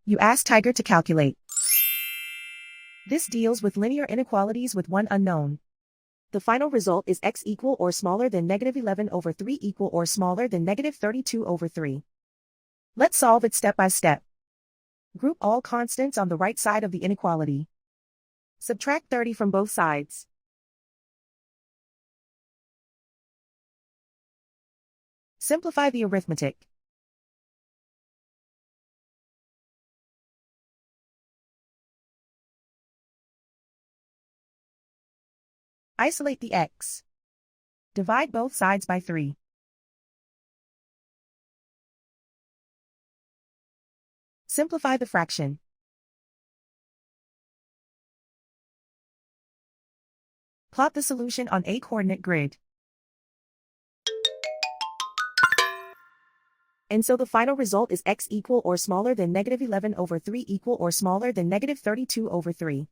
You ask Tiger to calculate. This deals with linear inequalities with one unknown. The final result is x equal or smaller than -11 over 3 equal or smaller than -32 over 3. Let's solve it step by step. Group all constants on the right side of the inequality. Subtract 30 from both sides. Simplify the arithmetic. Isolate the x. Divide both sides by 3. Simplify the fraction. Plot the solution on a coordinate grid. And so the final result is x equal or smaller than -11 over 3 equal or smaller than -32 over 3.